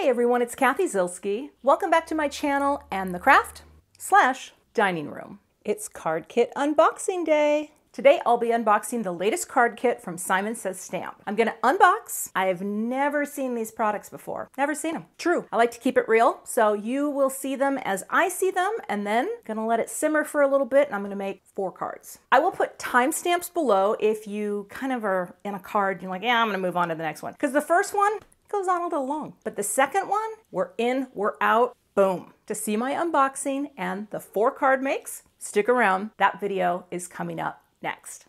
Hey everyone, it's Cathy Zielske. Welcome back to my channel and the craft/dining room. It's card kit unboxing day. Today I'll be unboxing the latest card kit from Simon Says Stamp. I'm gonna unbox. I have never seen these products before. Never seen them. True. I like to keep it real, so you will see them as I see them, and then gonna let it simmer for a little bit, and I'm gonna make 4 cards. I will put timestamps below if you kind of are in a card and you're like, yeah, I'm gonna move on to the next one. Because the first one goes on a little long, but the second one, we're in, we're out, boom. To see my unboxing and the 4 card makes, stick around. That video is coming up next.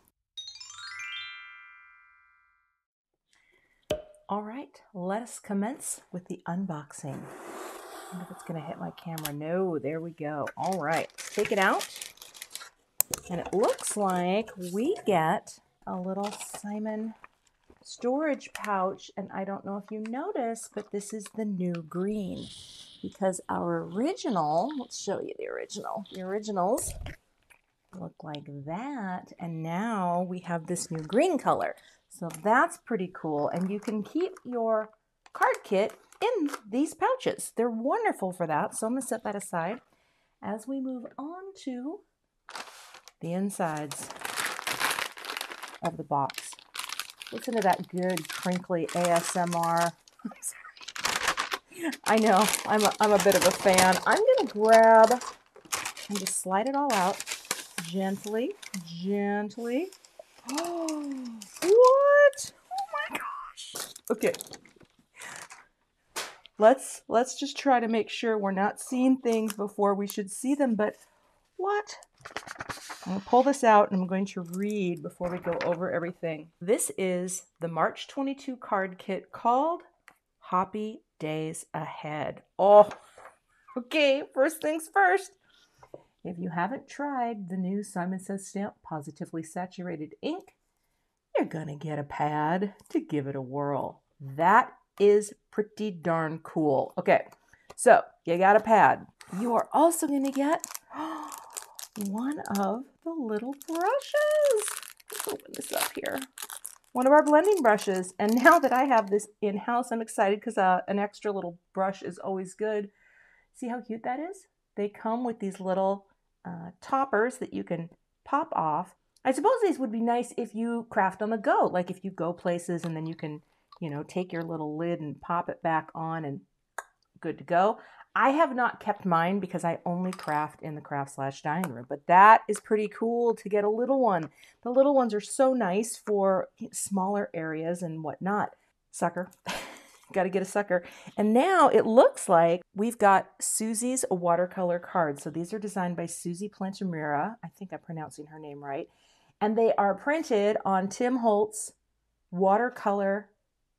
All right, let us commence with the unboxing. I wonder if it's gonna hit my camera. No, there we go. All right, take it out. And it looks like we get a little Simon storage pouch, and I don't know if you noticed, but this is the new green, because our original, let's show you the original. The originals look like that, and now we have this new green color. So that's pretty cool, and you can keep your card kit in these pouches. They're wonderful for that, so I'm going to set that aside as we move on to the insides of the box. Listen to that good crinkly ASMR. I know, I'm a bit of a fan. I'm going to grab and just slide it all out gently, gently. Oh, what? Oh my gosh. Okay. Let's just try to make sure we're not seeing things before we should see them, but what? I'm going to pull this out and I'm going to read before we go over everything. This is the March 22 card kit called Hoppy Days Ahead. Oh, okay, first things first. If you haven't tried the new Simon Says Stamp Positively Saturated ink, you're going to get a pad to give it a whirl. That is pretty darn cool. Okay, so you got a pad. You are also going to get one of the little brushes. Let's open this up here. One of our blending brushes. And now that I have this in-house, I'm excited because an extra little brush is always good. See how cute that is? They come with these little toppers that you can pop off. I suppose these would be nice if you craft on the go, like if you go places and then you can, take your little lid and pop it back on and good to go. I have not kept mine because I only craft in the craft/dining room, but that is pretty cool to get a little one. The little ones are so nice for smaller areas and whatnot. Sucker. Got to get a sucker. And now it looks like we've got Susie's watercolor cards. So these are designed by Susie Plantamura. I think I'm pronouncing her name right. And they are printed on Tim Holt's watercolor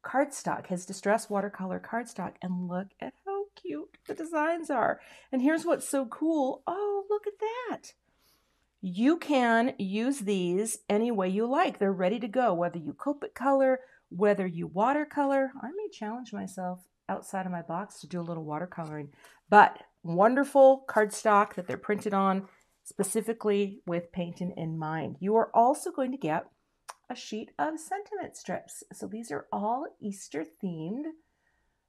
cardstock, his distress watercolor cardstock. And look at how cute the designs are. And here's what's so cool. Oh, look at that. You can use these any way you like. They're ready to go, whether you Copic color, whether you watercolor. I may challenge myself outside of my box to do a little watercoloring, but wonderful cardstock that they're printed on specifically with painting in mind. You are also going to get a sheet of sentiment strips. So these are all Easter themed,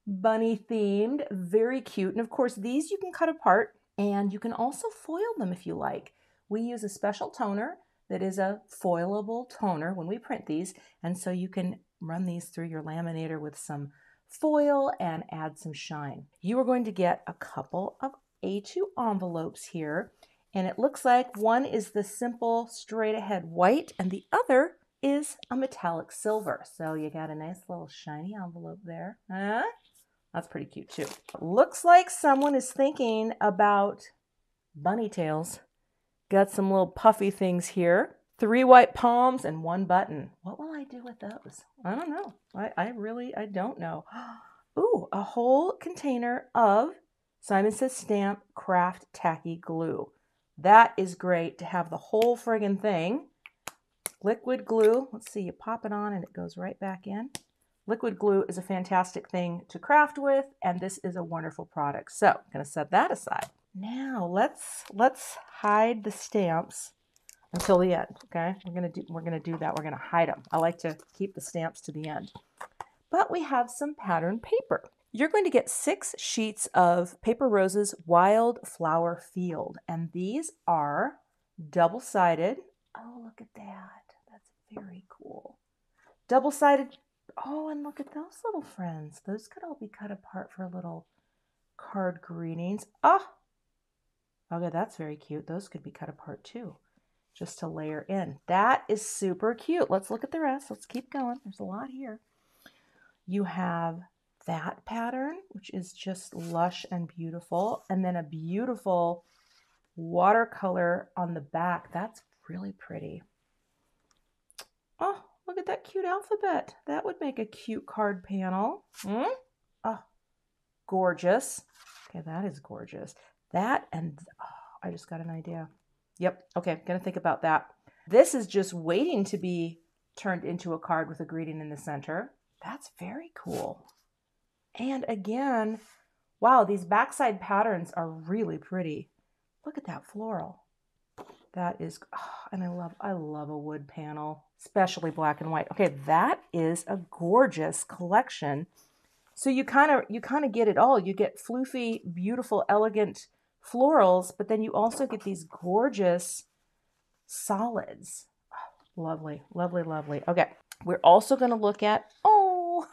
bunny themed, very cute. And of course, these you can cut apart and you can also foil them if you like. We use a special toner that is a foilable toner when we print these. And so you can run these through your laminator with some foil and add some shine. You are going to get a couple of A2 envelopes here. And it looks like one is the simple straight ahead white and the other is a metallic silver. So you got a nice little shiny envelope there. Huh? That's pretty cute too. Looks like someone is thinking about bunny tails. Got some little puffy things here. 3 white palms and 1 button. What will I do with those? I don't know. I don't know. Ooh, a whole container of Simon Says Stamp Craft Tacky Glue. That is great to have the whole friggin' thing. Liquid glue. Let's see, you pop it on and it goes right back in. Liquid glue is a fantastic thing to craft with, and this is a wonderful product. So I'm going to set that aside. Now let's hide the stamps until the end. Okay, we're gonna do that. We're gonna hide them. I like to keep the stamps to the end. But we have some pattern paper. You're going to get 6 sheets of Paper Rose's Wildflower Field, and these are double-sided. Oh, look at that. That's very cool. Double-sided. Oh, and look at those little friends. Those could all be cut apart for little card greetings. Oh, okay, that's very cute. Those could be cut apart too, just to layer in. That is super cute. Let's look at the rest. Let's keep going. There's a lot here. You have that pattern, which is just lush and beautiful, and then a beautiful watercolor on the back. That's really pretty. Oh, look at that cute alphabet. That would make a cute card panel. Oh, gorgeous. Okay, that is gorgeous. That and, oh, I just got an idea. Yep, okay, gonna think about that. This is just waiting to be turned into a card with a greeting in the center. That's very cool. And again, wow, these backside patterns are really pretty. Look at that floral. That is, oh, and I love a wood panel, especially black and white. Okay, that is a gorgeous collection. So you kind of get it all. You get floofy, beautiful, elegant florals, but then you also get these gorgeous solids. Oh, lovely, lovely, lovely. Okay, we're also going to look at, oh,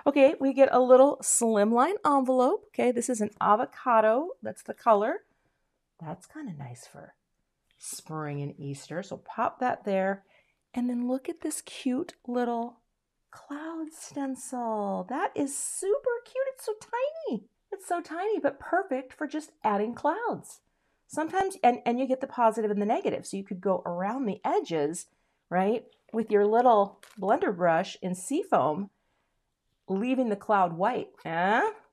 okay, we get a little slimline envelope. Okay, this is an avocado. That's the color. That's kind of nice for spring and Easter. So pop that there. And then look at this cute little cloud stencil. That is super cute. It's so tiny. It's so tiny, but perfect for just adding clouds. Sometimes, and you get the positive and the negative. So you could go around the edges, right, with your little blender brush in seafoam, leaving the cloud white.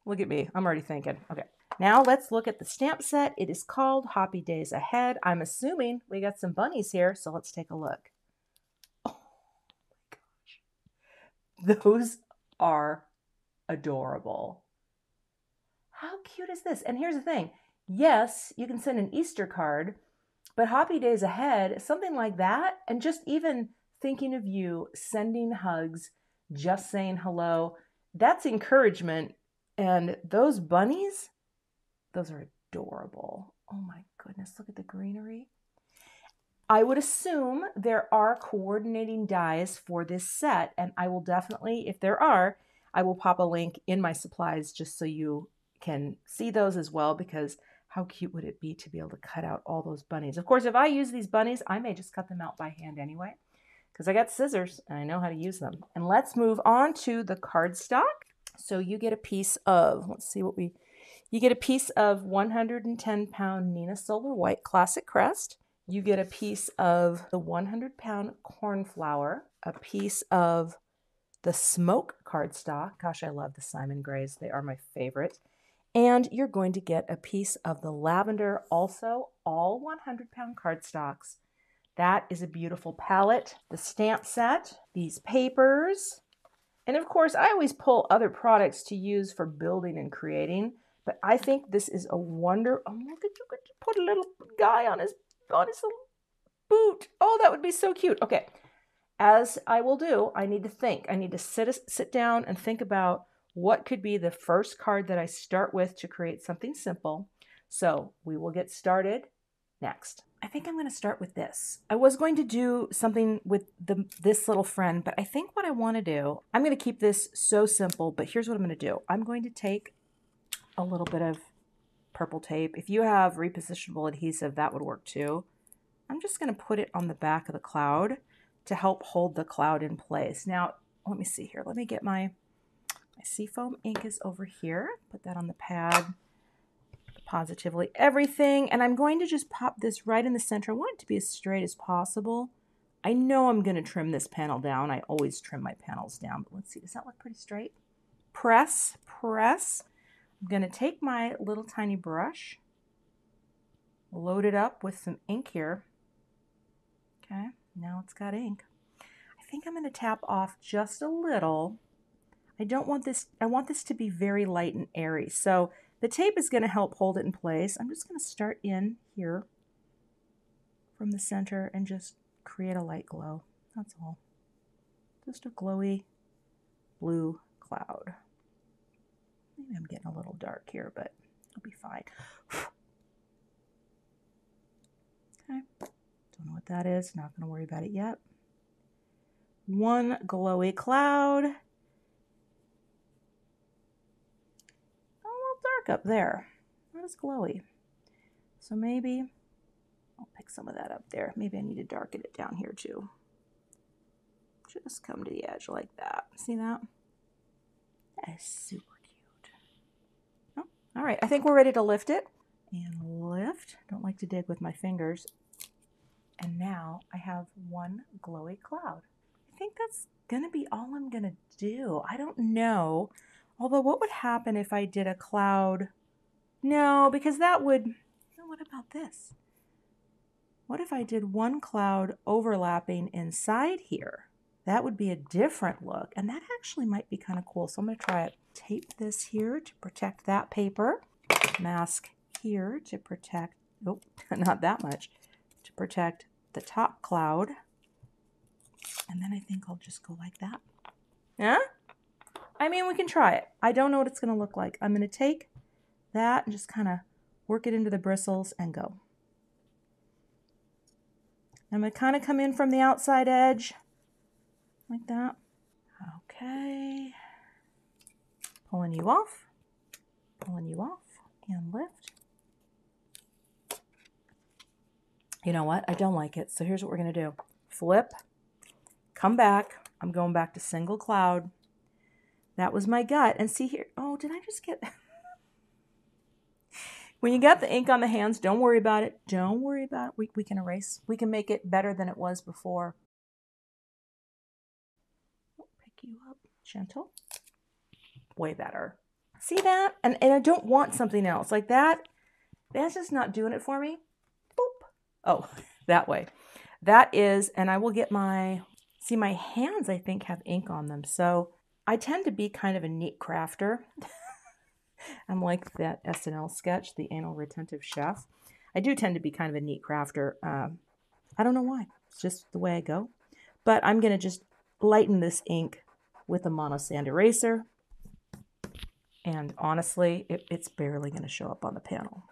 Look at me. I'm already thinking. Okay. Now let's look at the stamp set. It is called Hoppy Days Ahead. I'm assuming we got some bunnies here, so let's take a look. Oh my gosh. Those are adorable. How cute is this? And here's the thing. Yes, you can send an Easter card, but Hoppy Days Ahead, something like that, and just even thinking of you, sending hugs, just saying hello, that's encouragement. And those bunnies, those are adorable. Oh my goodness, look at the greenery. I would assume there are coordinating dies for this set, and I will definitely, if there are, I will pop a link in my supplies just so you can see those as well, because how cute would it be to be able to cut out all those bunnies? Of course, if I use these bunnies, I may just cut them out by hand anyway, because I got scissors and I know how to use them. And let's move on to the cardstock. So you get a piece of, let's see what you get a piece of 110-pound Nina Solar White Classic Crest. You get a piece of the 100-pound cornflower, a piece of the smoke cardstock. Gosh, I love the Simon Grays. They are my favorite. And you're going to get a piece of the lavender, also all 100-pound cardstocks. That is a beautiful palette. The stamp set, these papers, and of course, I always pull other products to use for building and creating, but I think this is a wonder. Oh, look at you could put a little guy on his little boot. Oh, that would be so cute. Okay, as I will do, I need to think. I need to sit down and think about what could be the first card that I start with to create something simple. So we will get started next. I think I'm going to start with this. I was going to do something with this little friend, but I think what I want to do, I'm going to keep this so simple, but here's what I'm going to do. I'm going to take a little bit of purple tape. If you have repositionable adhesive, that would work too. I'm just going to put it on the back of the cloud to help hold the cloud in place. Now, let me see here. Let me get my seafoam ink is over here. Put that on the pad. Positively everything, and I'm going to just pop this right in the center. I want it to be as straight as possible. I know I'm going to trim this panel down. I always trim my panels down, but let's see, does that look pretty straight? Press, press. I'm going to take my little tiny brush, load it up with some ink here. Okay, now it's got ink. I think I'm going to tap off just a little. I want this to be very light and airy, so the tape is going to help hold it in place. I'm just going to start in here from the center and just create a light glow. That's all. Just a glowy blue cloud. Maybe I'm getting a little dark here, but it'll be fine. Okay, don't know what that is. Not going to worry about it yet. One glowy cloud. A little dark up there. Not as glowy. So maybe I'll pick some of that up there. Maybe I need to darken it down here too. Just come to the edge like that. See that? That is super cute. Oh, all right, I think we're ready to lift it. And lift. Don't like to dig with my fingers. And now I have one glowy cloud. I think that's gonna be all I'm gonna do. I don't know. Although what would happen if I did a cloud? No, because that would, oh, what about this? What if I did one cloud overlapping inside here? That would be a different look, and that actually might be kind of cool. So I'm going to try it. Tape this here to protect that paper. Mask here to protect, oh, not that much, to protect the top cloud. And then I think I'll just go like that. Yeah? I mean, we can try it. I don't know what it's going to look like. I'm going to take that and just kind of work it into the bristles and go. I'm going to kind of come in from the outside edge. Like that. Okay. Pulling you off, and lift. You know what? I don't like it. So here's what we're going to do. Flip, come back. I'm going back to single cloud. That was my gut. And see here. Oh, did I just get... When you got the ink on the hands, don't worry about it. Don't worry about it. We can erase. We can make it better than it was before. You up, gentle, way better. See that? And I don't want something else like that. That's just not doing it for me. Boop. Oh, that way. That is, and I will get my, see my hands I think have ink on them. So I tend to be kind of a neat crafter. I'm like that SNL sketch, the anal retentive chef. I do tend to be kind of a neat crafter. I don't know why. It's just the way I go. But I'm going to just lighten this ink with a mono sand eraser. And honestly, it's barely going to show up on the panel.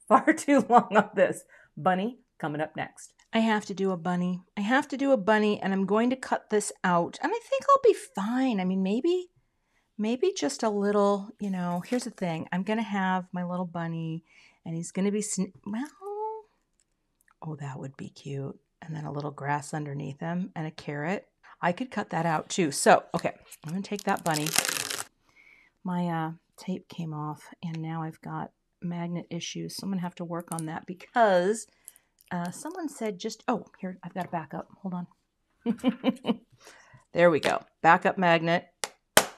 Far too long on this. Bunny coming up next. I have to do a bunny. I have to do a bunny, and I'm going to cut this out. And I think I'll be fine. I mean, maybe just a little, you know, here's the thing. I'm going to have my little bunny, and he's going to be, well, oh, that would be cute. And then a little grass underneath him and a carrot. I could cut that out too. So, okay, I'm going to take that bunny. My tape came off, and now I've got magnet issues. So I'm going to have to work on that because someone said just, oh, here, I've got a backup. Hold on. There we go. Backup magnet.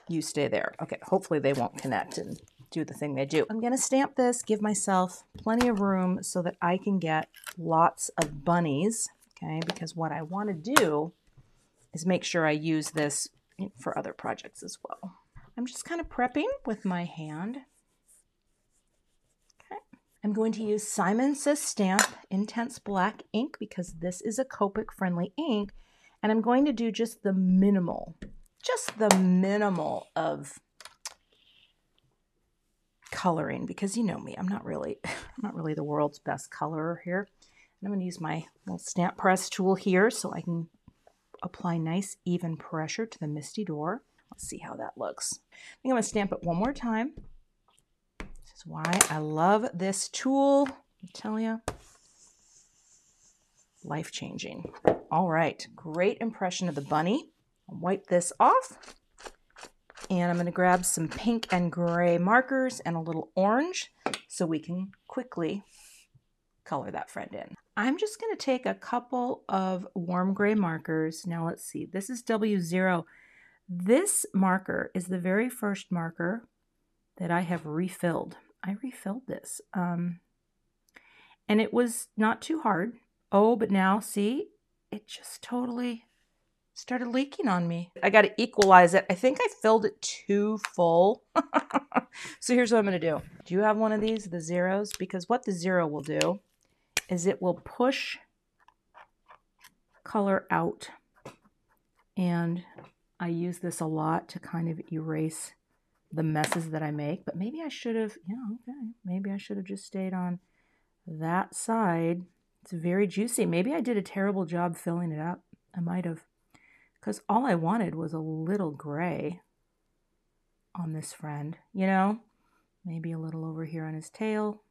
You stay there. Okay, hopefully they won't connect and do the thing they do. I'm going to stamp this, give myself plenty of room so that I can get lots of bunnies, okay? Because what I want to do is make sure I use this for other projects as well. I'm just kind of prepping with my hand. Okay. I'm going to use Simon Says Stamp Intense Black ink because this is a Copic friendly ink. And I'm going to do just the minimal of coloring because you know me, I'm not really the world's best colorer here. And I'm going to use my little stamp press tool here so I can apply nice even pressure to the Misty door. Let's see how that looks. I think I'm going to stamp it one more time. This is why I love this tool. I tell you, life-changing. All right, great impression of the bunny. I'll wipe this off. And I'm going to grab some pink and gray markers and a little orange so we can quickly color that friend in. I'm just going to take a couple of warm gray markers. Now let's see, this is W0. This marker is the very first marker that I have refilled. I refilled this. And it was not too hard. Oh, but now see, it just totally started leaking on me. I got to equalize it. I think I filled it too full. So here's what I'm going to do. Do you have one of these, the zeros? Because what the zero will do is it will push color out. And I use this a lot to kind of erase the messes that I make, but maybe I should have, yeah, okay, maybe I should have just stayed on that side. It's very juicy. Maybe I did a terrible job filling it up. I might have, because all I wanted was a little gray on this friend, you know, maybe a little over here on his tail.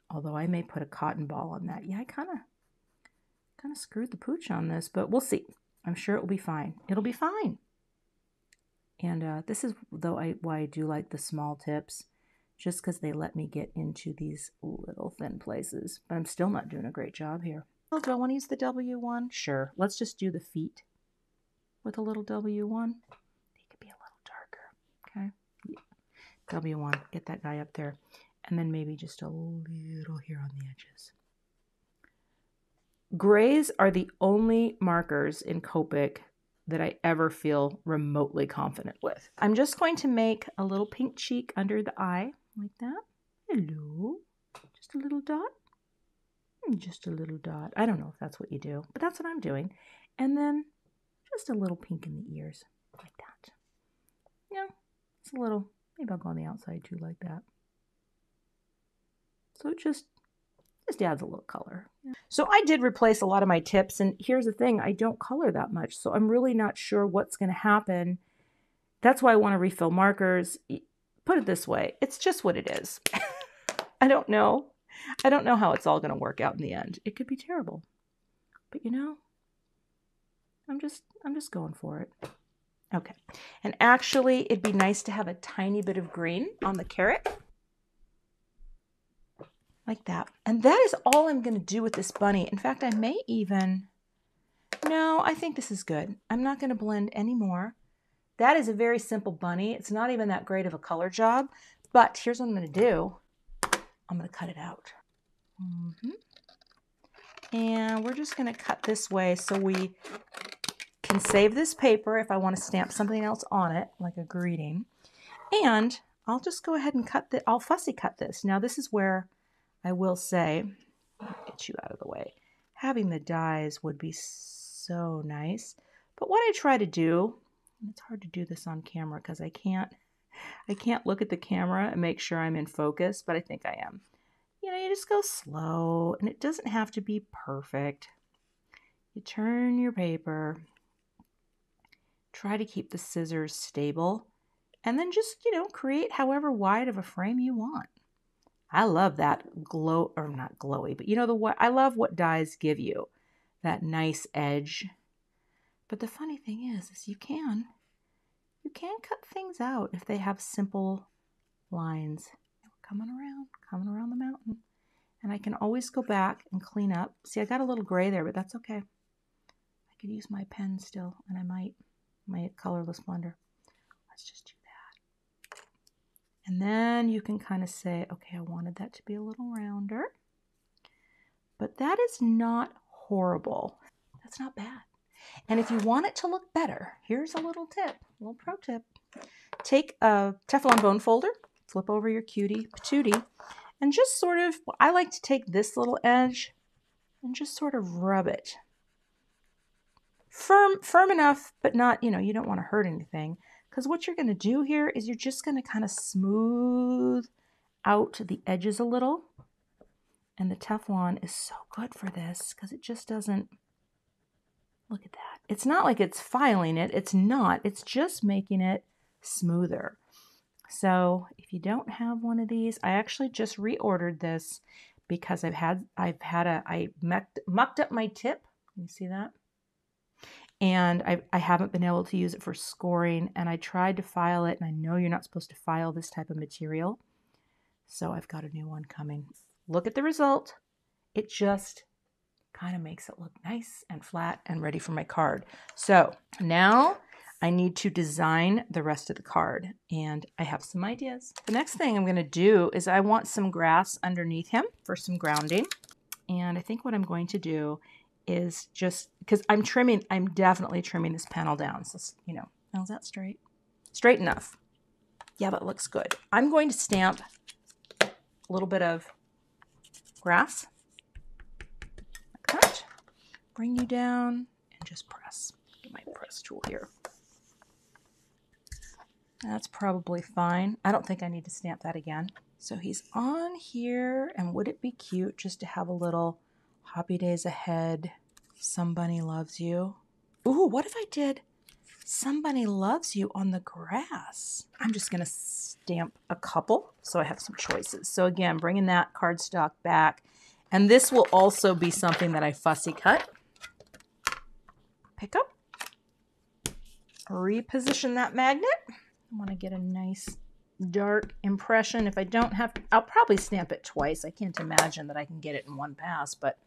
Although I may put a cotton ball on that. Yeah, I kind of screwed the pooch on this, but we'll see. I'm sure it will be fine. It'll be fine. And this is why I do like the small tips, just because they let me get into these little thin places. But I'm still not doing a great job here. Oh, do I want to use the W1? Sure. Let's just do the feet with a little W1. They could be a little darker. Okay. Yeah. W1. Get that guy up there. And then maybe just a little here on the edges. Grays are the only markers in Copic that I ever feel remotely confident with. I'm just going to make a little pink cheek under the eye, like that. Hello. Just a little dot. Just a little dot. I don't know if that's what you do, but that's what I'm doing. And then just a little pink in the ears, like that. Yeah, it's a little, maybe I'll go on the outside too, like that. So it just adds a little color. Yeah. So I did replace a lot of my tips, and here's the thing, I don't color that much, so I'm really not sure what's going to happen. That's why I want to refill markers. Put it this way, it's just what it is. I don't know. I don't know how it's all going to work out in the end. It could be terrible. But you know, I'm just going for it. Okay. And actually, it'd be nice to have a tiny bit of green on the carrot. Like that. And that is all I'm going to do with this bunny. In fact, I may even... No, I think this is good. I'm not going to blend anymore. That is a very simple bunny. It's not even that great of a color job. But here's what I'm going to do. I'm going to cut it out. And we're just going to cut this way so we can save this paper if I want to stamp something else on it, like a greeting. And I'll just go ahead and I'll fussy cut this. Now this is where I will say, get you out of the way, having the dies would be so nice. But what I try to do, and it's hard to do this on camera because I can't look at the camera and make sure I'm in focus, but I think I am. You know, you just go slow, and it doesn't have to be perfect. You turn your paper, try to keep the scissors stable, and then just, you know, create however wide of a frame you want. I love that glow, or not glowy, but you know what? I love what dies give you, that nice edge. But the funny thing is you can cut things out if they have simple lines. Coming around the mountain. And I can always go back and clean up. See, I got a little gray there, but that's okay. I could use my pen still, and I might, my colorless blender. Let's just do that. And then you can kind of say, okay, I wanted that to be a little rounder. But that is not horrible. That's not bad. And if you want it to look better, here's a little tip, a little pro tip. Take a Teflon bone folder, flip over your cutie patootie, and just sort of, I like to take this little edge and just sort of rub it. Firm enough, but not, you know, you don't want to hurt anything. Because what you're going to do here is you're just going to kind of smooth out the edges a little. And the Teflon is so good for this because it just doesn't, look at that. It's not like it's filing it. It's not. It's just making it smoother. So if you don't have one of these, I actually just reordered this because I mucked up my tip. Can you see that? And I haven't been able to use it for scoring, and I tried to file it, and I know you're not supposed to file this type of material. So I've got a new one coming. Look at the result. It just kind of makes it look nice and flat and ready for my card. So now I need to design the rest of the card, and I have some ideas. The next thing I'm going to do is I want some grass underneath him for some grounding. And I think what I'm going to do is just, because I'm definitely trimming this panel down. So, you know, is that straight? Straight enough. Yeah, that looks good. I'm going to stamp a little bit of grass like that. Bring you down and just press. Get my press tool here. That's probably fine. I don't think I need to stamp that again. So he's on here, and would it be cute just to have a little Happy Days Ahead, Somebody Loves You? Ooh, what if I did Somebody Loves You on the grass? I'm just going to stamp a couple so I have some choices. So again, bringing that cardstock back. And this will also be something that I fussy cut. Pick up. Reposition that magnet. I want to get a nice dark impression. If I don't have to, I'll probably stamp it twice. I can't imagine that I can get it in one pass, but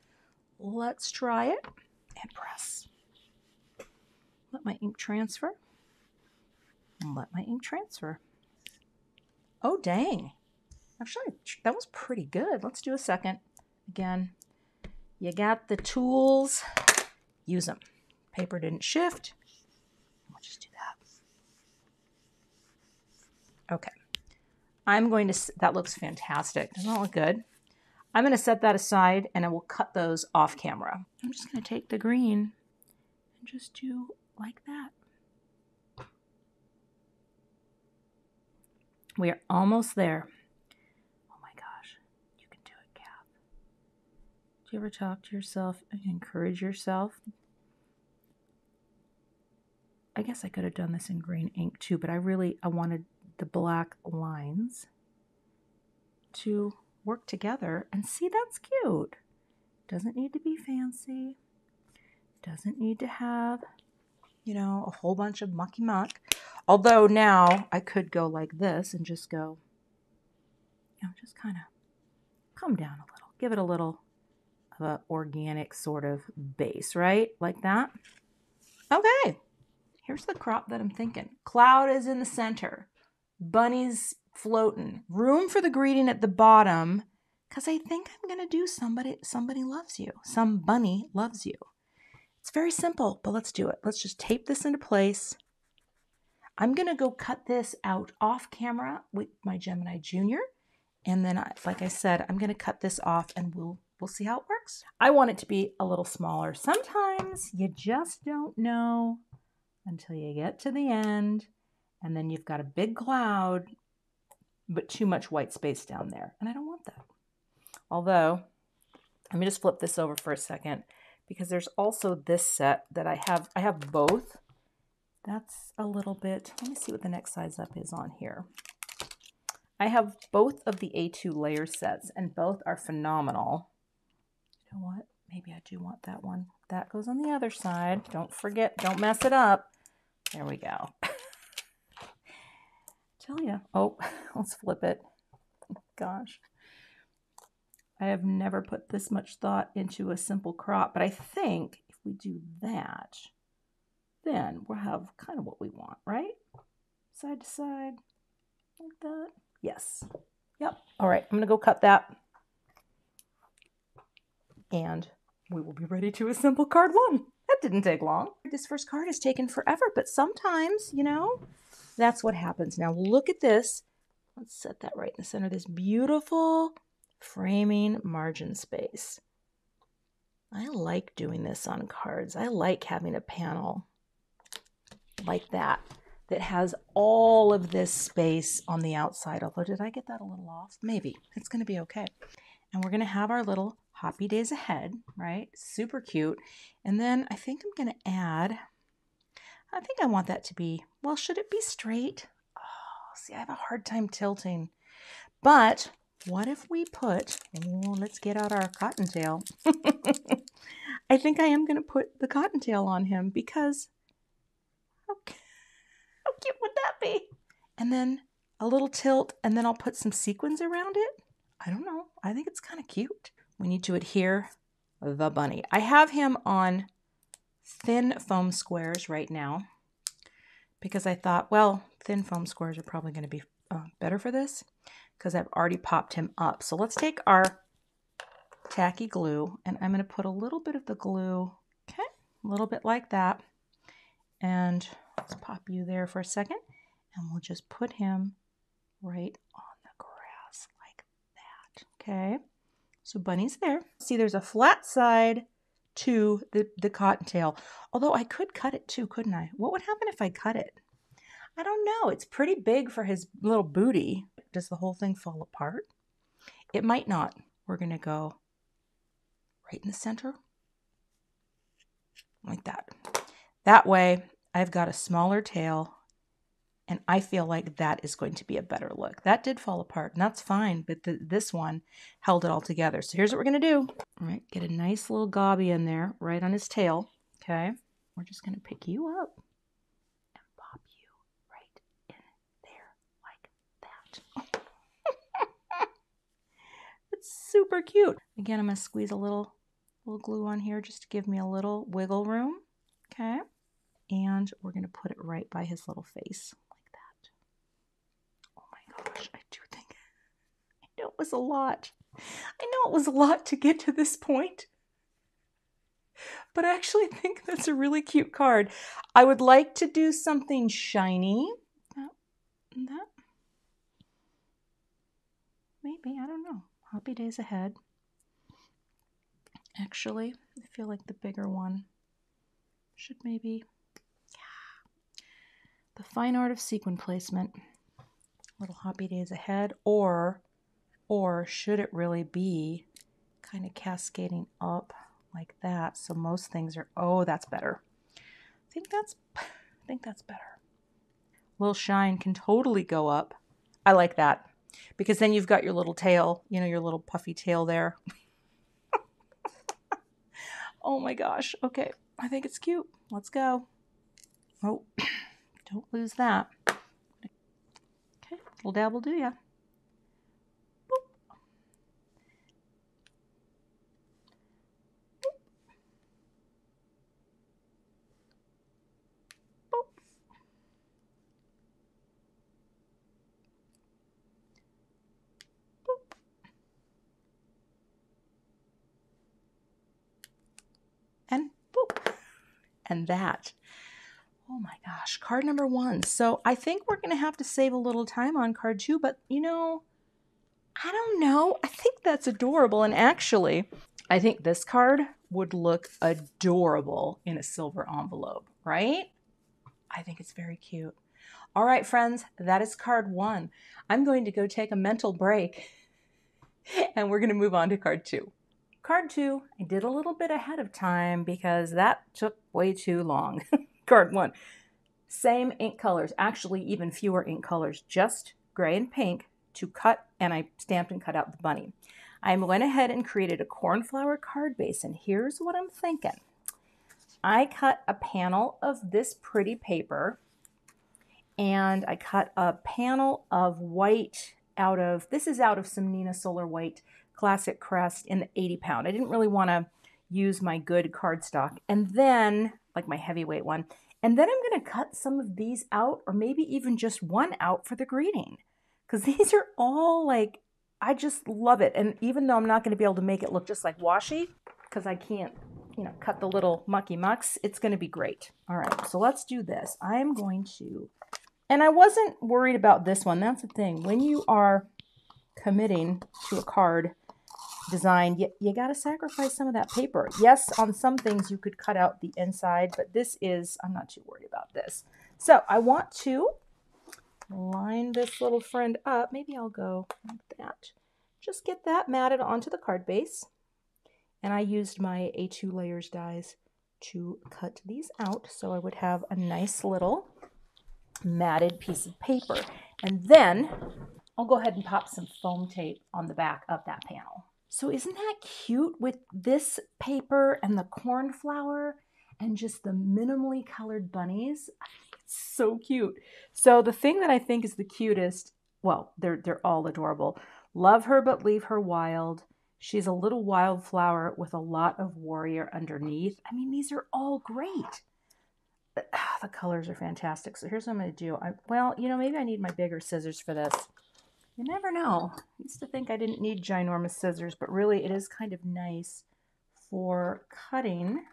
let's try it and press. Let my ink transfer. And let my ink transfer. Oh, dang. Actually, that was pretty good. Let's do a second. Again, you got the tools. Use them. Paper didn't shift. We'll just do that. Okay. I'm going to, that looks fantastic. Doesn't that look good? I'm going to set that aside and I will cut those off camera. I'm just going to take the green and just do like that. We are almost there. Oh my gosh, you can do it, Kath. Do you ever talk to yourself and encourage yourself? I guess I could have done this in green ink too, but I wanted the black lines to work together. And see, that's cute. Doesn't need to be fancy. Doesn't need to have, you know, a whole bunch of mucky muck. Although now I could go like this and just go, you know, just kind of come down a little. Give it a little of an organic sort of base, right? Like that. Okay. Here's the crop that I'm thinking. Cloud is in the center. Bunny's floating. Room for the greeting at the bottom, because I think I'm going to do somebody loves you. Some bunny loves you. It's very simple, but let's do it. Let's just tape this into place. I'm going to go cut this out off camera with my Gemini Junior. And then, like I said, I'm going to cut this off and we'll see how it works. I want it to be a little smaller. Sometimes you just don't know until you get to the end. And then you've got a big cloud, but too much white space down there. And I don't want that. Although, let me just flip this over for a second, because there's also this set that I have both. That's a little bit, let me see what the next size up is on here. I have both of the A2 layer sets, and both are phenomenal. You know what? Maybe I do want that one. That goes on the other side. Don't forget, don't mess it up. There we go. Tell you. Oh, let's flip it. Gosh. I have never put this much thought into a simple crop, but I think if we do that, then we'll have kind of what we want, right? Side to side, like that. Yes. Yep. All right, I'm going to go cut that. And we will be ready to assemble card one. That didn't take long. This first card has taken forever, but sometimes, you know, that's what happens. Now look at this. Let's set that right in the center. This beautiful framing margin space. I like doing this on cards. I like having a panel like that has all of this space on the outside. Although, did I get that a little off? Maybe. It's going to be okay. And we're going to have our little Happy Days Ahead, right? Super cute. And then I think I'm going to add, I think I want that to be, well, should it be straight? Oh, see, I have a hard time tilting. But what if we put, oh, let's get out our cottontail. I think I am going to put the cottontail on him because, okay, how cute would that be? And then a little tilt, and then I'll put some sequins around it. I don't know. I think it's kind of cute. We need to adhere the bunny. I have him on thin foam squares right now because I thought, well, thin foam squares are probably going to be better for this because I've already popped him up. So let's take our tacky glue, and I'm going to put a little bit of the glue, okay, a little bit like that. And let's pop you there for a second, and we'll just put him right on the grass like that, okay? So Bunny's there. See, there's a flat side to the cottontail, although I could cut it too, couldn't I? What would happen if I cut it? I don't know. It's pretty big for his little booty. Does the whole thing fall apart? It might not. We're going to go right in the center. Like that. That way, I've got a smaller tail, and I feel like that is going to be a better look. That did fall apart, and that's fine, but this one held it all together. So here's what we're going to do. All right, get a nice little gobby in there, right on his tail, okay? We're just going to pick you up and pop you right in there like that. It's super cute. Again, I'm going to squeeze a little glue on here just to give me a little wiggle room, okay? And we're going to put it right by his little face like that. Oh my gosh, I do think, I know it was a lot. I know it was a lot to get to this point, but I actually think that's a really cute card. I would like to do something shiny. That. Maybe, I don't know. Happy days ahead. Actually, I feel like the bigger one should maybe, the fine art of sequin placement. Little happy days ahead, or should it really be kind of cascading up like that? So most things are, oh, that's better. I think that's better. Little shine can totally go up. I like that because then you've got your little tail, you know, your little puffy tail there. Oh my gosh. Okay. I think it's cute. Let's go. Oh, don't lose that. Okay. Little dab will do ya. And boop. And that. Oh my gosh, card number 1. So I think we're going to have to save a little time on card 2, but you know, I don't know. I think that's adorable. And actually, I think this card would look adorable in a silver envelope, right? I think it's very cute. All right, friends, that is card 1. I'm going to go take a mental break and we're going to move on to card 2. Card 2, I did a little bit ahead of time because that took way too long. Card 1, same ink colors, actually even fewer ink colors, just gray and pink to cut, and I stamped and cut out the bunny. I went ahead and created a cornflower card base, and here's what I'm thinking. I cut a panel of this pretty paper, and I cut a panel of white out of, this is out of some Nina Solar White Classic Crest in the 80 pound. I didn't really want to use my good cardstock, and then, like my heavyweight one, and then I'm going to cut some of these out, or maybe even just one out for the greeting, because these are all like, I just love it. And even though I'm not going to be able to make it look just like washi, because I can't, you know, cut the little mucky mucks, it's going to be great. All right, so let's do this. I'm going to, and I wasn't worried about this one. That's the thing. When you are committing to a card design, you got to sacrifice some of that paper. Yes, on some things you could cut out the inside, but this is, I'm not too worried about this. So I want to line this little friend up. Maybe I'll go like that. Just get that matted onto the card base. And I used my A2 layers dies to cut these out so I would have a nice little matted piece of paper. And then I'll go ahead and pop some foam tape on the back of that panel. So isn't that cute with this paper and the cornflower and just the minimally colored bunnies? It's so cute. So the thing that I think is the cutest, well, they're all adorable. Love her but leave her wild. She's a little wildflower with a lot of warrior underneath. I mean, these are all great. The colors are fantastic. So here's what I'm going to do. Well, you know, maybe I need my bigger scissors for this. You never know. I used to think I didn't need ginormous scissors, but really it is kind of nice for cutting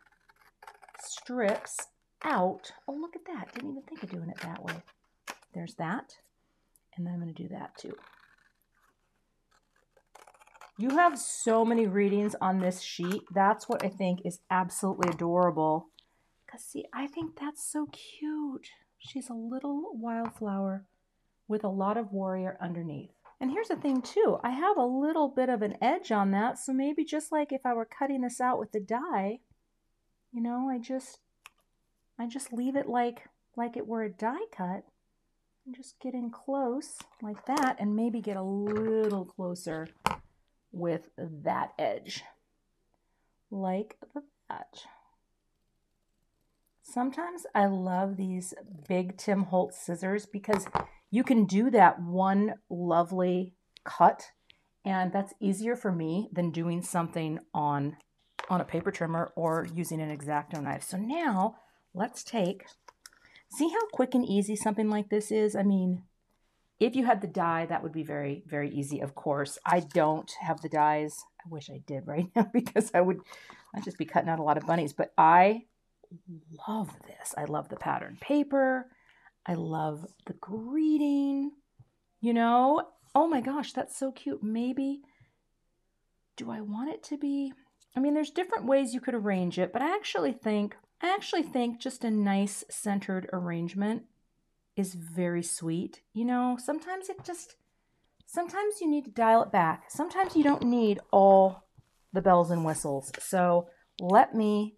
strips out. Oh, look at that. Didn't even think of doing it that way. There's that. And then I'm going to do that too. You have so many readings on this sheet. That's what I think is absolutely adorable. Because see, I think that's so cute. She's a little wildflower with a lot of warrior underneath. And here's the thing too, I have a little bit of an edge on that, so maybe just like if I were cutting this out with the die, you know, I just leave it like it were a die cut. And just get in close like that and maybe get a little closer with that edge. Like that. Sometimes I love these big Tim Holtz scissors because you can do that one lovely cut, and that's easier for me than doing something on a paper trimmer or using an X-Acto knife. So now let's take, see how quick and easy something like this is? I mean, if you had the die, that would be very, very easy, of course. I don't have the dies. I wish I did right now because I'd just be cutting out a lot of bunnies, but I love this. I love the pattern paper. I love the greeting, you know. Oh my gosh, that's so cute. Maybe, do I want it to be, I mean, there's different ways you could arrange it, but I actually think just a nice centered arrangement is very sweet. You know, sometimes you need to dial it back. Sometimes you don't need all the bells and whistles. So let me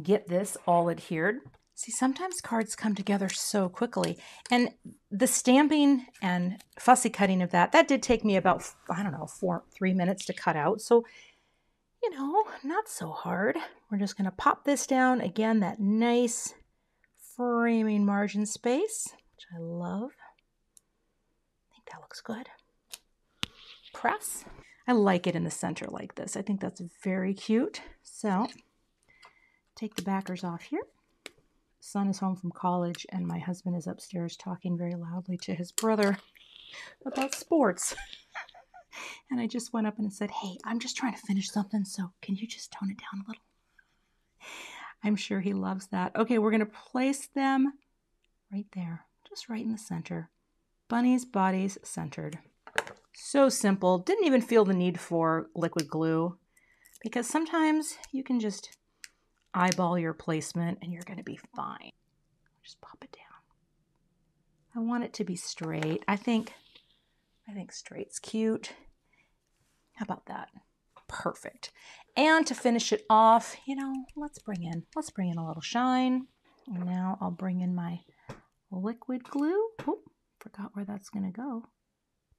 get this all adhered. See, sometimes cards come together so quickly, and the stamping and fussy cutting of that did take me about, I don't know, 3 minutes to cut out. So, you know, not so hard. We're just going to pop this down. Again, that nice framing margin space, which I love. I think that looks good. Press. I like it in the center like this. I think that's very cute. So take the backers off here. Son is home from college and my husband is upstairs talking very loudly to his brother about sports. And I just went up and said, hey, I'm just trying to finish something, so can you just tone it down a little? I'm sure he loves that. Okay, we're going to place them right there, just right in the center. Bunnies' bodies centered. So simple. Didn't even feel the need for liquid glue because sometimes you can just eyeball your placement and you're going to be fine. Just pop it down. I want it to be straight. I think straight's cute. How about that? Perfect. And to finish it off, you know, let's bring in a little shine. And now I'll bring in my liquid glue. Oh, forgot where that's going to go.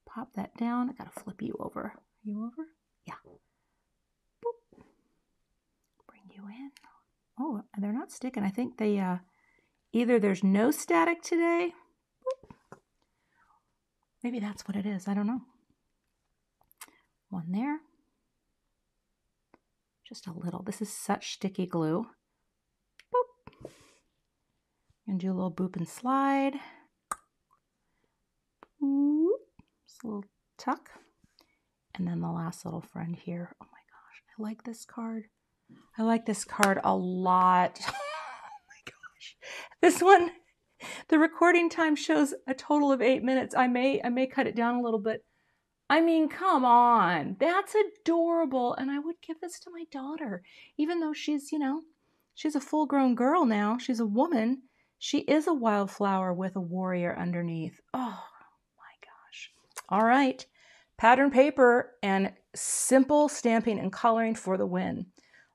Pop that down. I got to flip you over. Are you over? Yeah. Boop. Bring you in. Oh, they're not sticking. I think they, either there's no static today. Boop. Maybe that's what it is. I don't know. One there. Just a little. This is such sticky glue. Boop. And do a little boop and slide. Boop. Just a little tuck. And then the last little friend here. Oh my gosh, I like this card. I like this card a lot. Oh my gosh. This one, the recording time shows a total of 8 minutes. I may cut it down a little bit. I mean, come on. That's adorable. And I would give this to my daughter. Even though she's, you know, she's a full-grown girl now. She's a woman. She is a wildflower with a warrior underneath. Oh my gosh. All right. Pattern paper and simple stamping and coloring for the win.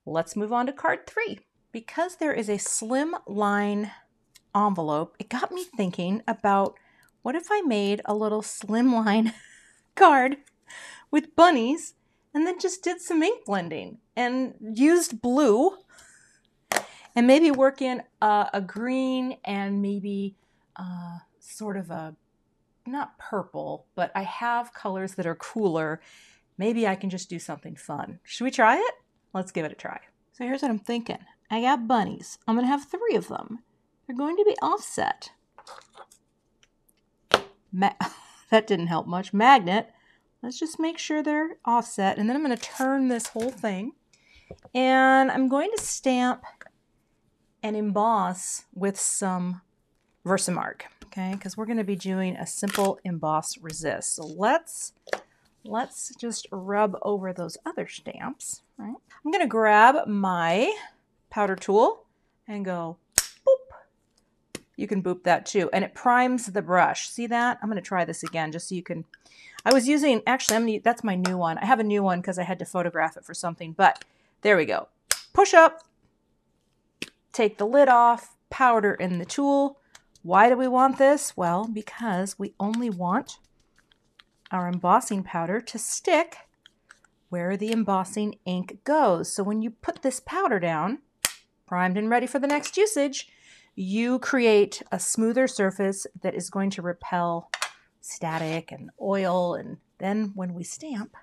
Let's move on to card 3. Because there is a slim line envelope, it got me thinking about what if I made a little slim line card with bunnies and then just did some ink blending and used blue and maybe work in a green and maybe sort of a, not purple, but I have colors that are cooler. Maybe I can just do something fun. Should we try it? Let's give it a try. So here's what I'm thinking. I got bunnies. I'm going to have 3 of them. They're going to be offset. That didn't help much. Magnet. Let's just make sure they're offset. And then I'm going to turn this whole thing. And I'm going to stamp and emboss with some Versamark. Okay, because we're going to be doing a simple emboss resist. So let's just rub over those other stamps. Right? I'm going to grab my powder tool and go boop, you can boop that too. And it primes the brush. See that? I'm going to try this again just so you can. I was using, actually, that's my new one. I have a new one because I had to photograph it for something, but there we go. Push up, take the lid off, powder in the tool. Why do we want this? Well, because we only want our embossing powder to stick where the embossing ink goes. So when you put this powder down, primed and ready for the next usage, you create a smoother surface that is going to repel static and oil. And then when we stamp,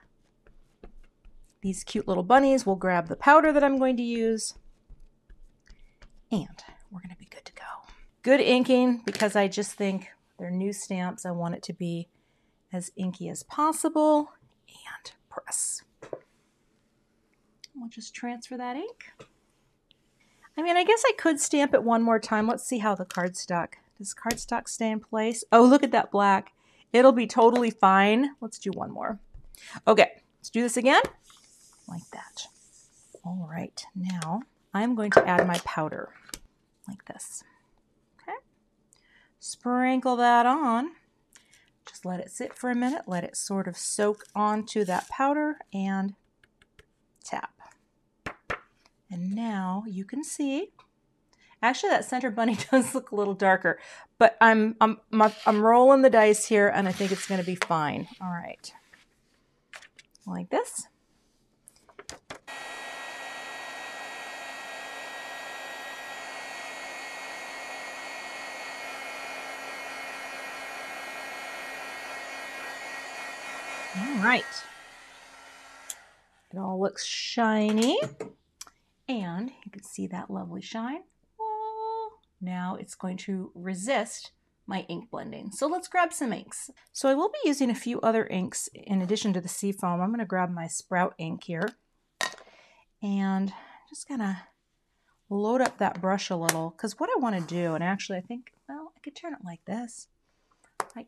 these cute little bunnies will grab the powder that I'm going to use, and we're going to be good to go. Good inking, because I just think they're new stamps. I want it to be as inky as possible, and press. We'll just transfer that ink. I mean, I guess I could stamp it one more time. Let's see how the cardstock. Does cardstock stay in place? Oh, look at that black. It'll be totally fine. Let's do one more. Okay, let's do this again. Like that. All right, now I'm going to add my powder like this. Okay, sprinkle that on. Just let it sit for a minute. Let it sort of soak onto that powder and tap. And now you can see, actually that center bunny does look a little darker, but I'm rolling the dice here and I think it's going to be fine. All right, like this. All right, it all looks shiny. And you can see that lovely shine. Oh, now it's going to resist my ink blending. So let's grab some inks. So I will be using a few other inks in addition to the Seafoam. I'm going to grab my Sprout ink here and just going to load up that brush a little, because what I want to do, and actually I think, well, I could turn it like this.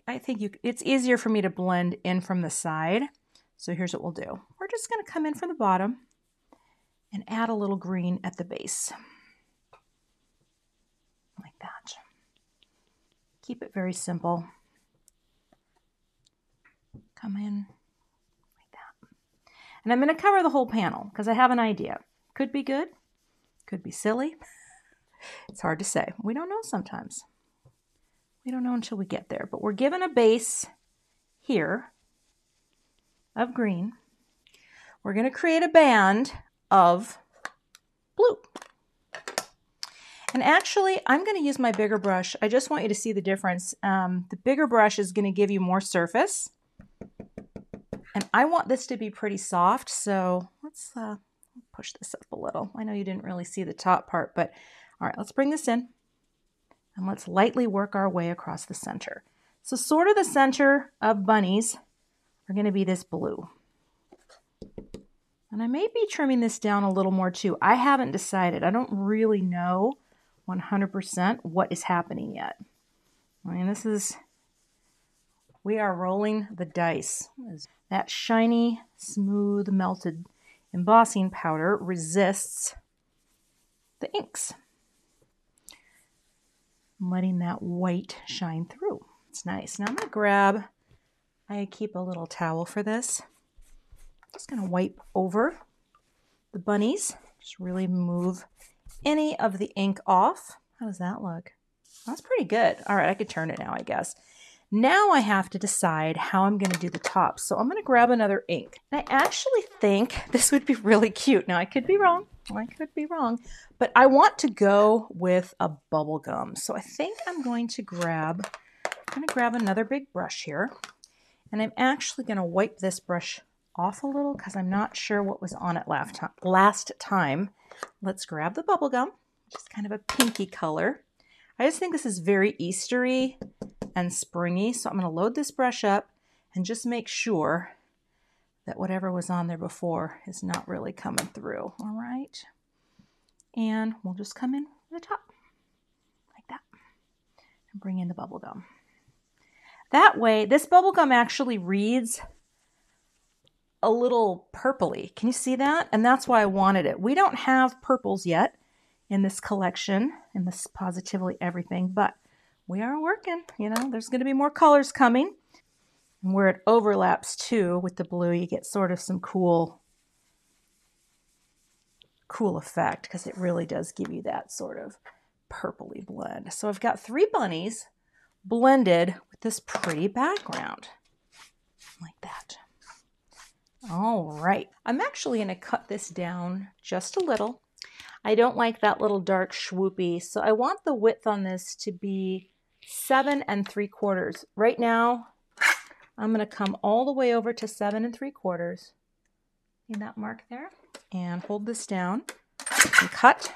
I think it's easier for me to blend in from the side. So here's what we'll do. We're just going to come in from the bottom and add a little green at the base, like that. Keep it very simple. Come in like that. And I'm going to cover the whole panel because I have an idea. Could be good, could be silly. It's hard to say. We don't know sometimes. We don't know until we get there, but we're given a base here of green. We're going to create a band of blue. And actually, I'm going to use my bigger brush. I just want you to see the difference. The bigger brush is going to give you more surface. And I want this to be pretty soft, so let's push this up a little. I know you didn't really see the top part, but all right, let's bring this in. And let's lightly work our way across the center. So sort of the center of bunnies are going to be this blue. And I may be trimming this down a little more too. I haven't decided. I don't really know 100% what is happening yet. I mean, we are rolling the dice. That shiny, smooth, melted embossing powder resists the inks. I'm letting that white shine through. It's nice. Now I'm going to grab, I keep a little towel for this. Just going to wipe over the bunnies. Just really move any of the ink off. How does that look? That's pretty good. All right, I could turn it now, I guess. Now I have to decide how I'm going to do the top. So I'm going to grab another ink. I actually think this would be really cute. Now I could be wrong. But I want to go with a bubble gum. So I think I'm going to grab another big brush here. And I'm actually going to wipe this brush off a little because I'm not sure what was on it last time. Let's grab the bubble gum, which is kind of a pinky color. I just think this is very Eastery and springy. So I'm going to load this brush up and just make sure that whatever was on there before is not really coming through. All right. And we'll just come in the top like that and bring in the bubble gum. That way, this bubble gum actually reads a little purpley. Can you see that? And that's why I wanted it. We don't have purples yet in this collection, in this Positively Everything, but we are working. You know, there's going to be more colors coming. And where it overlaps too with the blue, you get sort of some cool effect because it really does give you that sort of purpley blend. So I've got 3 bunnies blended with this pretty background like that. All right, I'm actually going to cut this down just a little. I don't like that little dark swoopy, so I want the width on this to be 7 3/4. Right now, I'm going to come all the way over to 7 3/4 in that mark there and hold this down and cut.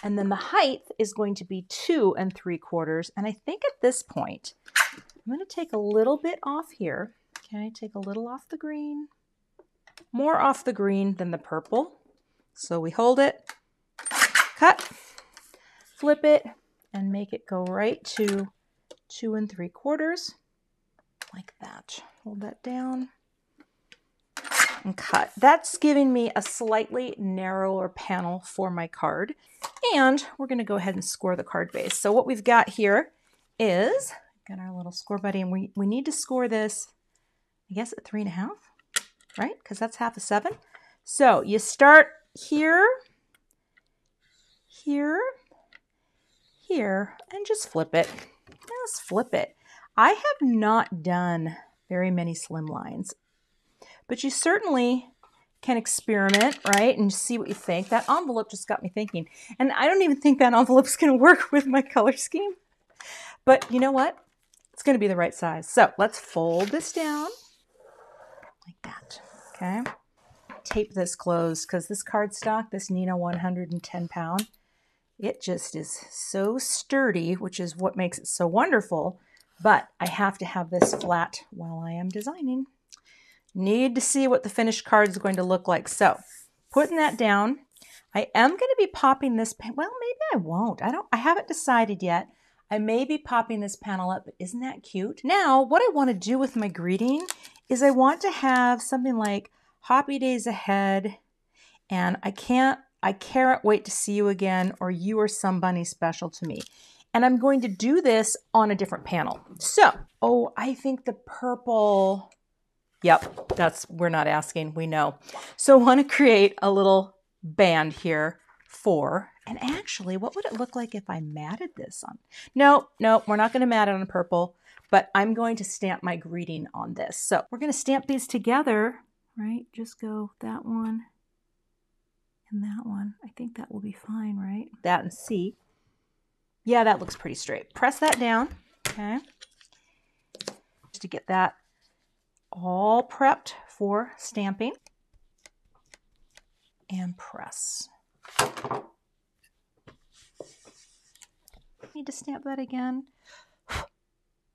And then the height is going to be 2 3/4. And I think at this point, I'm going to take a little bit off here. Okay, take a little off the green. More off the green than the purple. So we hold it, cut, flip it, and make it go right to 2 3/4, like that. Hold that down and cut. That's giving me a slightly narrower panel for my card. And we're going to go ahead and score the card base. So what we've got here is, got our little score buddy, and we need to score this, I guess, at 3.5, right? Because that's half a 7. So you start here, here, here, and just flip it. Just flip it. I have not done very many slim lines, but you certainly can experiment, right? And see what you think. That envelope just got me thinking. And I don't even think that envelope's going to work with my color scheme. But you know what? It's going to be the right size. So let's fold this down like that, okay? Tape this closed because this cardstock, this Nina 110 pound, it just is so sturdy, which is what makes it so wonderful. But I have to have this flat while I am designing. Need to see what the finished card is going to look like. So putting that down, I am going to be popping this, well, maybe I won't. I haven't decided yet. I may be popping this panel up, but isn't that cute? Now, what I want to do with my greeting is I want to have something like Hoppy Days Ahead, and I can't wait to see you again, or you are some bunny special to me. And I'm going to do this on a different panel. So, oh, I think the purple, yep, we're not asking, we know. So I want to create a little band here and actually, what would it look like if I matted this on? No, we're not going to mat it on purple, but I'm going to stamp my greeting on this. So we're going to stamp these together, right? Just go that one and that one. I think that will be fine, right? That and C. Yeah, that looks pretty straight. Press that down, okay? Just to get that all prepped for stamping. And press. Need to stamp that again.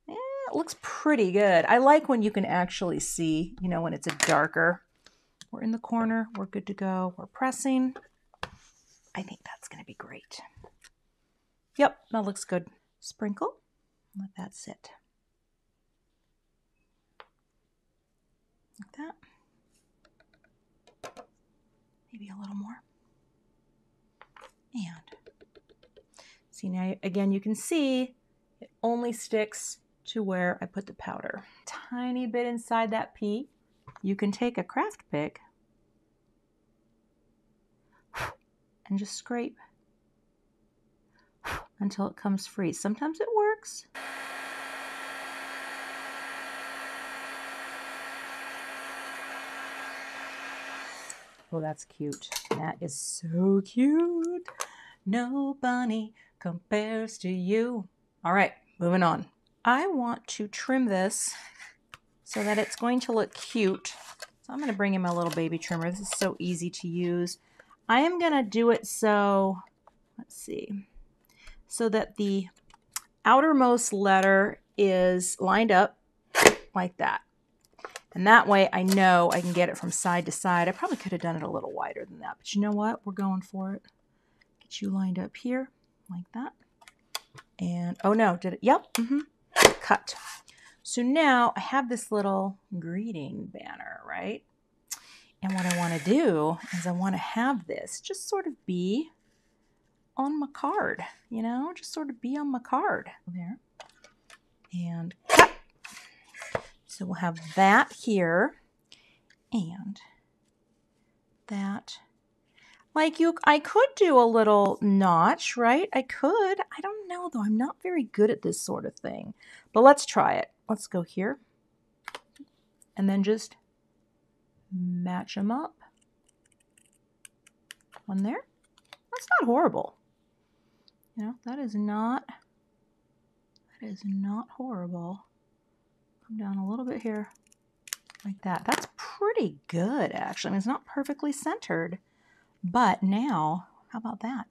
It looks pretty good. I like when you can actually see, you know, when it's a darker. We're in the corner. We're good to go. We're pressing. I think that's going to be great. Yep, that looks good. Sprinkle. Let that sit. Like that. Maybe a little more. And see now, again, you can see it only sticks to where I put the powder. Tiny bit inside that P. You can take a craft pick and just scrape until it comes free. Sometimes it works. Oh, that's cute. That is so cute. No bunny compares to you. All right, moving on. I want to trim this so that it's going to look cute. So I'm going to bring in my little baby trimmer. This is so easy to use. I am going to do it so, let's see, so that the outermost letter is lined up like that. And that way I know I can get it from side to side. I probably could have done it a little wider than that, but you know what? We're going for it. Get you lined up here like that. And, oh no, did it? Yep. Cut. So now I have this little greeting banner, right? And what I want to do is I want to have this just sort of be on my card, you know, just sort of be on my card. There. And cut. So we'll have that here and that. Like I could do a little notch, right? I could. I don't know though. I'm not very good at this sort of thing. But let's try it. Let's go here. And then just match them up. One there. That's not horrible. You know, that is not horrible. Come down a little bit here. Like that. That's pretty good, actually. I mean, it's not perfectly centered. But now, how about that?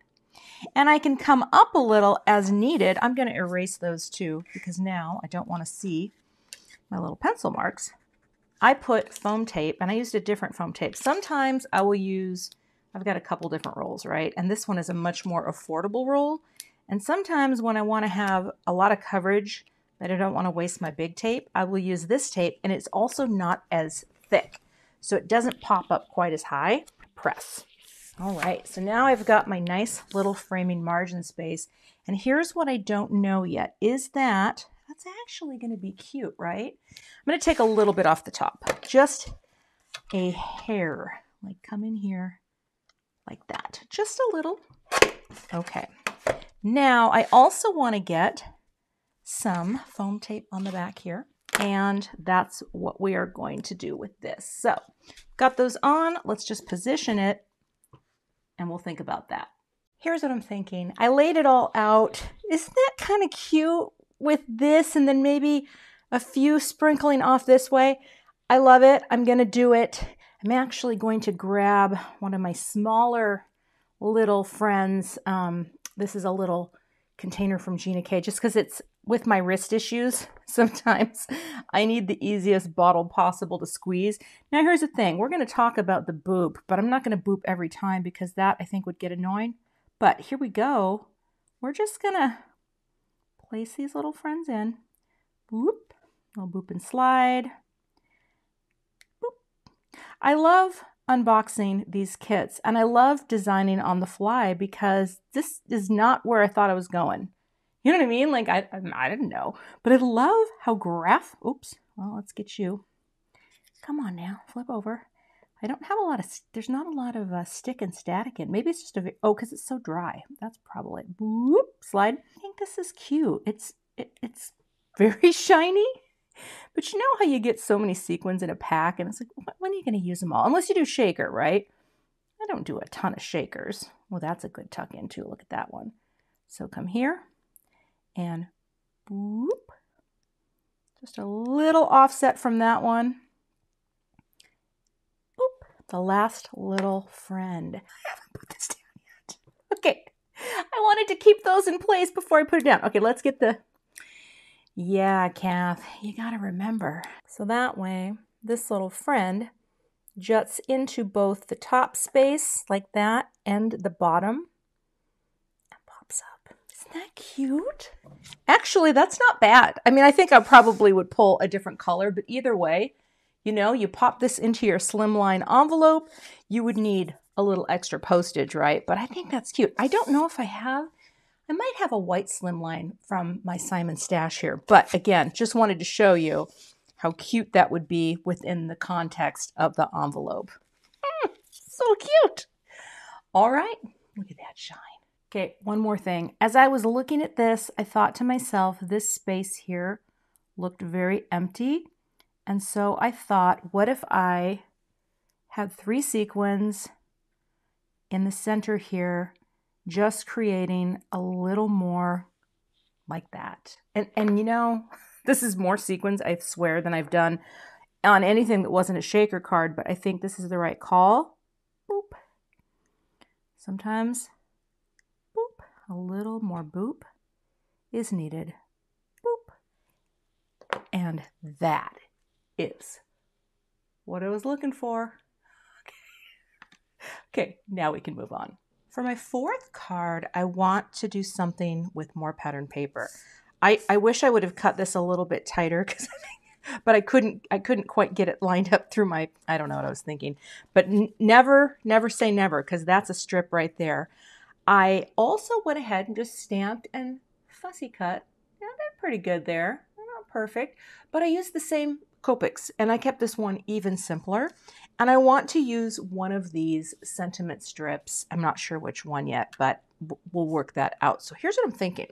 And I can come up a little as needed. I'm going to erase those too, because now I don't want to see my little pencil marks. I put foam tape, and I used a different foam tape. Sometimes I will use, I've got a couple different rolls, right? And this one is a much more affordable roll. And sometimes when I want to have a lot of coverage, but I don't want to waste my big tape, I will use this tape, and it's also not as thick. So it doesn't pop up quite as high. Press. All right, so now I've got my nice little framing margin space. And here's what I don't know yet, is that that's actually going to be cute, right? I'm going to take a little bit off the top, just a hair, like come in here like that, just a little. Okay, now I also want to get some foam tape on the back here, and that's what we are going to do with this. So got those on, let's just position it, and we'll think about that. Here's what I'm thinking. I laid it all out. Isn't that kind of cute with this and then maybe a few sprinkling off this way? I love it. I'm going to do it. I'm actually going to grab one of my smaller little friends. This is a little container from Gina K, just because it's with my wrist issues. Sometimes I need the easiest bottle possible to squeeze. Now here's the thing. We're going to talk about the boop, but I'm not going to boop every time because that I think would get annoying. But here we go. We're just going to place these little friends in. Boop. Little boop and slide. Boop. I love unboxing these kits, and I love designing on the fly because this is not where I thought I was going. You know what I mean? Like, I didn't know. But I love how oops. Well, let's get you. Come on now. Flip over. I don't have a lot of, there's not a lot of stick and static in. Maybe it's just because it's so dry. That's probably it. Boop. Slide. I think this is cute. It's very shiny. But you know how you get so many sequins in a pack, and it's like, when are you going to use them all? Unless you do shaker, right? I don't do a ton of shakers. Well, that's a good tuck in too. Look at that one. So come here. And boop, just a little offset from that one. Boop, the last little friend. I haven't put this down yet. Okay, I wanted to keep those in place before I put it down. Okay, let's get the, yeah, Kath, you gotta remember. So that way, this little friend juts into both the top space like that and the bottom and pops up. Isn't that cute? Actually, that's not bad. I mean, I think I probably would pull a different color, but either way, you know, you pop this into your slimline envelope, you would need a little extra postage, right? But I think that's cute. I don't know if I might have a white slimline from my Simon stash here, but again, just wanted to show you how cute that would be within the context of the envelope. So cute. All right, look at that shine. Okay, one more thing. As I was looking at this, I thought to myself, this space here looked very empty. And so I thought, what if I had 3 sequins in the center here, just creating a little more like that. And you know, this is more sequins, I swear, than I've done on anything that wasn't a shaker card, but I think this is the right call. Boop. Sometimes a little more boop is needed. Boop. And that is what I was looking for. Okay, now we can move on. For my 4th card, I want to do something with more pattern paper. I wish I would have cut this a little bit tighter, but I couldn't quite get it lined up through my, I don't know what I was thinking. But never say never, because that's a strip right there. I also went ahead and just stamped and fussy cut. Yeah, they're pretty good there. They're not perfect, but I used the same Copics, and I kept this one even simpler. And I want to use one of these sentiment strips. I'm not sure which one yet, but we'll work that out. So here's what I'm thinking.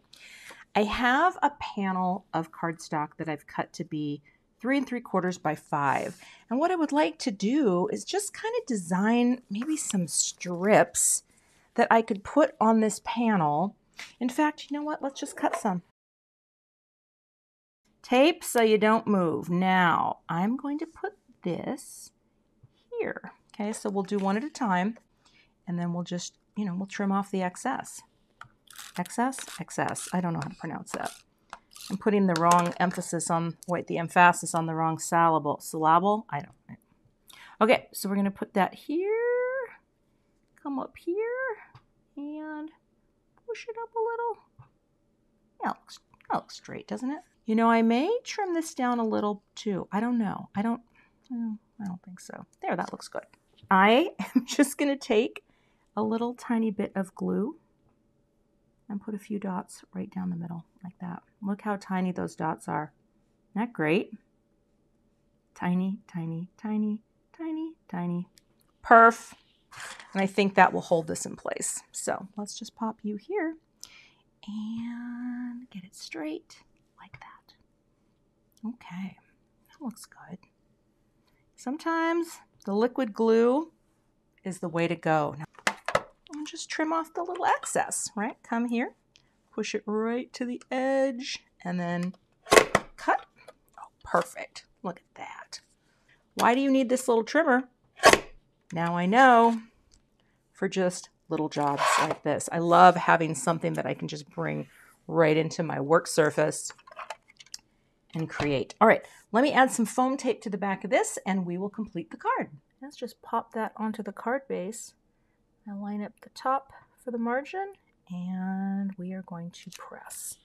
I have a panel of cardstock that I've cut to be 3 3/4 by 5. And what I would like to do is just kind of design maybe some strips that I could put on this panel. In fact, you know what? Let's just cut some. Tape so you don't move. Now, I'm going to put this here. Okay, so we'll do one at a time, and then we'll just, we'll trim off the excess. Excess. I don't know how to pronounce that. I'm putting the wrong emphasis on, the emphasis on the wrong syllable. I don't know. Okay, so we're going to put that here, come up here, and push it up a little. Yeah, that looks straight, doesn't it? I may trim this down a little too. I don't know. I don't think so. There, that looks good. I am just going to take a little tiny bit of glue and put a few dots right down the middle like that. Look how tiny those dots are. Isn't that great? Tiny, tiny, tiny, tiny, tiny. Perf. And I think that will hold this in place. So let's just pop you here and get it straight like that. Okay, that looks good. Sometimes the liquid glue is the way to go. Now, I'll just trim off the little excess, right? Come here, push it right to the edge, and then cut. Oh, perfect. Look at that. Why do you need this little trimmer? Now I know, for just little jobs like this. I love having something that I can just bring right into my work surface and create. All right, let me add some foam tape to the back of this and we will complete the card. Let's just pop that onto the card base. I'll line up the top for the margin and we are going to press.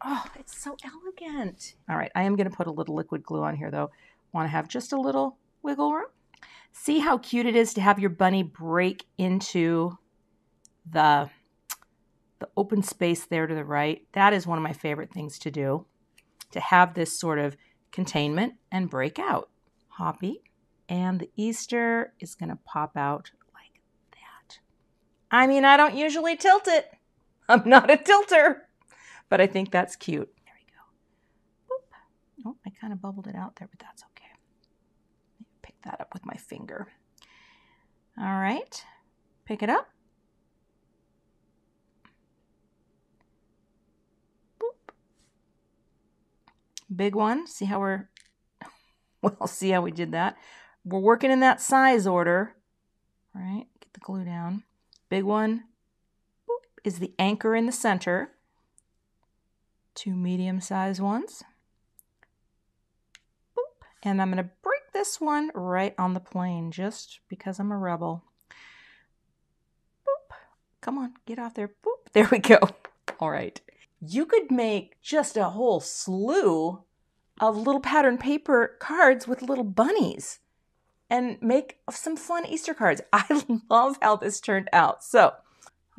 Oh, it's so elegant. All right, I am going to put a little liquid glue on here though. Want to have just a little wiggle room. See how cute it is to have your bunny break into the open space there to the right. That is one of my favorite things to do, to have this sort of containment and break out. Hoppy. And the Easter is going to pop out like that. I mean, I don't usually tilt it. I'm not a tilter, but I think that's cute. There we go. Boop. Oh, I kind of bubbled it out there, but that's okay. Pick that up with my finger. All right, pick it up. Boop. Big one. See how see how we did that. We're working in that size order. All right, get the glue down. Big one, boop, is the anchor in the center. 2 medium-sized ones. Boop. And I'm going to break this one right on the plane just because I'm a rebel. Boop. Come on, get off there. Boop. There we go. All right. You could make just a whole slew of little pattern paper cards with little bunnies and make some fun Easter cards. I love how this turned out. So,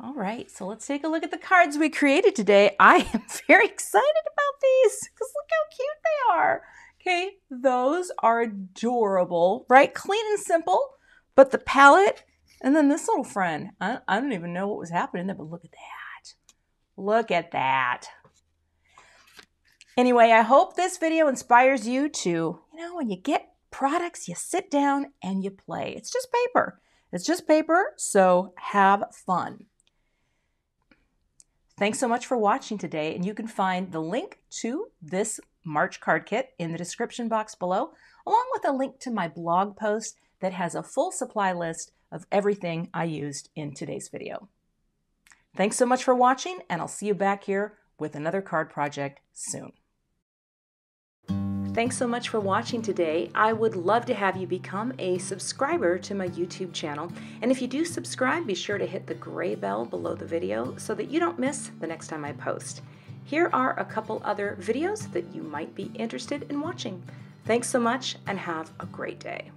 all right, so let's take a look at the cards we created today. I am very excited about these because look how cute they are. Okay, those are adorable, right? Clean and simple, but the palette, and then this little friend. I don't even know what was happening there, but look at that. Look at that. Anyway, I hope this video inspires you to, when you get products, you sit down and you play. It's just paper. It's just paper, so have fun. Thanks so much for watching today, and you can find the link to this March card kit in the description box below, along with a link to my blog post that has a full supply list of everything I used in today's video. Thanks so much for watching, and I'll see you back here with another card project soon. Thanks so much for watching today. I would love to have you become a subscriber to my YouTube channel. And if you do subscribe, be sure to hit the gray bell below the video so that you don't miss the next time I post. Here are a couple other videos that you might be interested in watching. Thanks so much and have a great day.